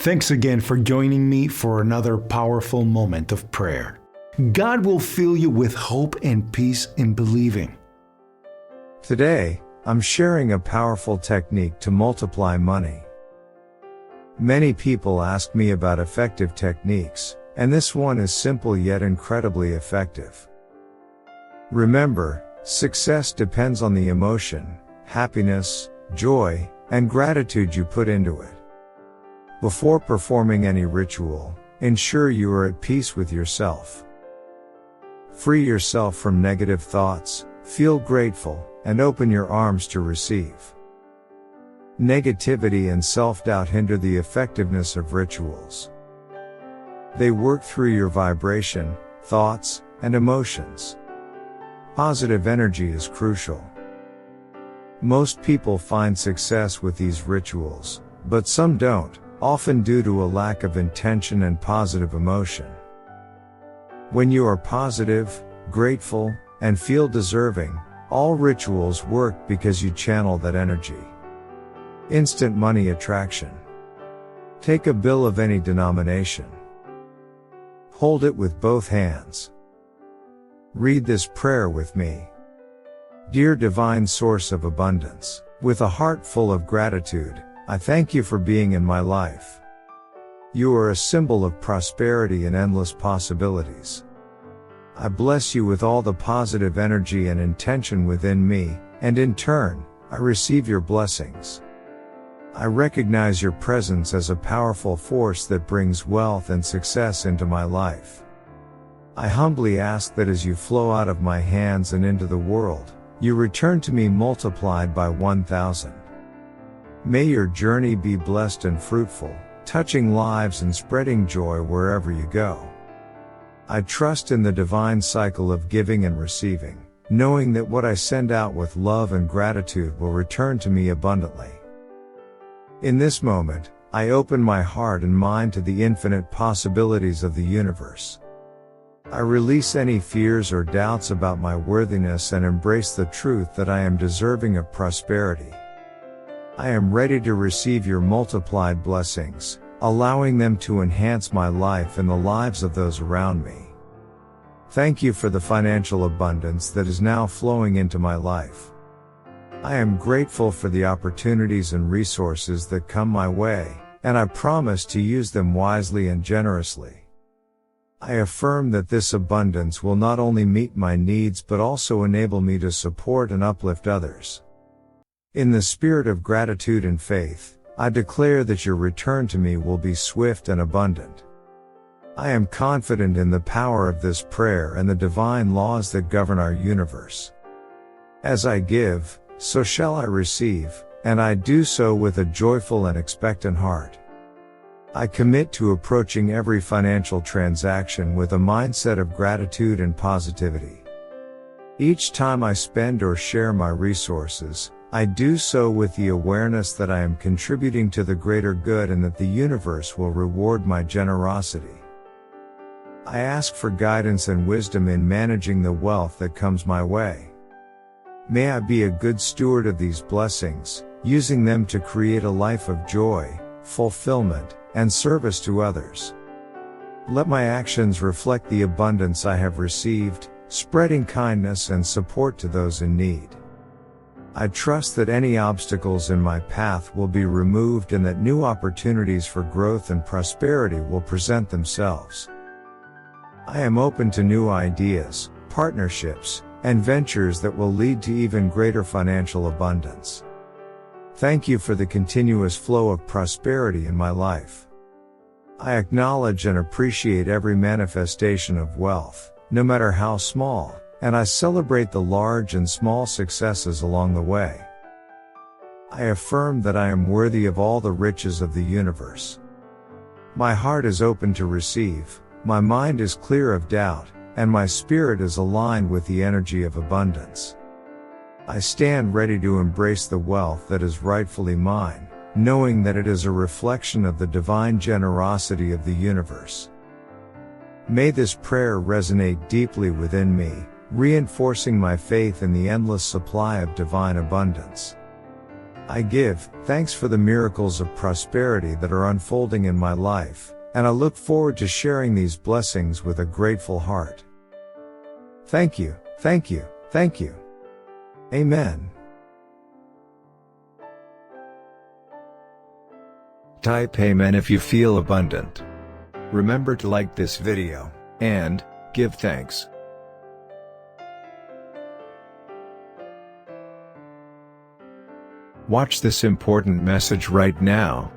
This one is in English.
Thanks again for joining me for another powerful moment of prayer. God will fill you with hope and peace in believing. Today, I'm sharing a powerful technique to multiply money. Many people ask me about effective techniques, and this one is simple yet incredibly effective. Remember, success depends on the emotion, happiness, joy, and gratitude you put into it. Before performing any ritual, ensure you are at peace with yourself. Free yourself from negative thoughts, feel grateful, and open your arms to receive. Negativity and self-doubt hinder the effectiveness of rituals. They work through your vibration, thoughts, and emotions. Positive energy is crucial. Most people find success with these rituals, but some don't, often due to a lack of intention and positive emotion. When you are positive, grateful, and feel deserving, all rituals work because you channel that energy. Instant money attraction. Take a bill of any denomination. Hold it with both hands. Read this prayer with me. Dear Divine Source of Abundance, with a heart full of gratitude, I thank you for being in my life. You are a symbol of prosperity and endless possibilities. I bless you with all the positive energy and intention within me, and in turn, I receive your blessings. I recognize your presence as a powerful force that brings wealth and success into my life. I humbly ask that as you flow out of my hands and into the world, you return to me multiplied by 1,000. May your journey be blessed and fruitful, touching lives and spreading joy wherever you go. I trust in the divine cycle of giving and receiving, knowing that what I send out with love and gratitude will return to me abundantly. In this moment, I open my heart and mind to the infinite possibilities of the universe. I release any fears or doubts about my worthiness and embrace the truth that I am deserving of prosperity. I am ready to receive your multiplied blessings, allowing them to enhance my life and the lives of those around me. Thank you for the financial abundance that is now flowing into my life. I am grateful for the opportunities and resources that come my way, and I promise to use them wisely and generously. I affirm that this abundance will not only meet my needs but also enable me to support and uplift others. In the spirit of gratitude and faith, I declare that your return to me will be swift and abundant. I am confident in the power of this prayer and the divine laws that govern our universe. As I give, so shall I receive, and I do so with a joyful and expectant heart. I commit to approaching every financial transaction with a mindset of gratitude and positivity. Each time I spend or share my resources, I do so with the awareness that I am contributing to the greater good and that the universe will reward my generosity. I ask for guidance and wisdom in managing the wealth that comes my way. May I be a good steward of these blessings, using them to create a life of joy, fulfillment, and service to others. Let my actions reflect the abundance I have received, spreading kindness and support to those in need. I trust that any obstacles in my path will be removed and that new opportunities for growth and prosperity will present themselves. I am open to new ideas, partnerships, and ventures that will lead to even greater financial abundance. Thank you for the continuous flow of prosperity in my life. I acknowledge and appreciate every manifestation of wealth, no matter how small, and I celebrate the large and small successes along the way. I affirm that I am worthy of all the riches of the universe. My heart is open to receive, my mind is clear of doubt, and my spirit is aligned with the energy of abundance. I stand ready to embrace the wealth that is rightfully mine, knowing that it is a reflection of the divine generosity of the universe. May this prayer resonate deeply within me, reinforcing my faith in the endless supply of divine abundance. I give thanks for the miracles of prosperity that are unfolding in my life, and I look forward to sharing these blessings with a grateful heart. Thank you, thank you, thank you. Amen. Type Amen if you feel abundant. Remember to like this video, and give thanks. Watch this important message right now.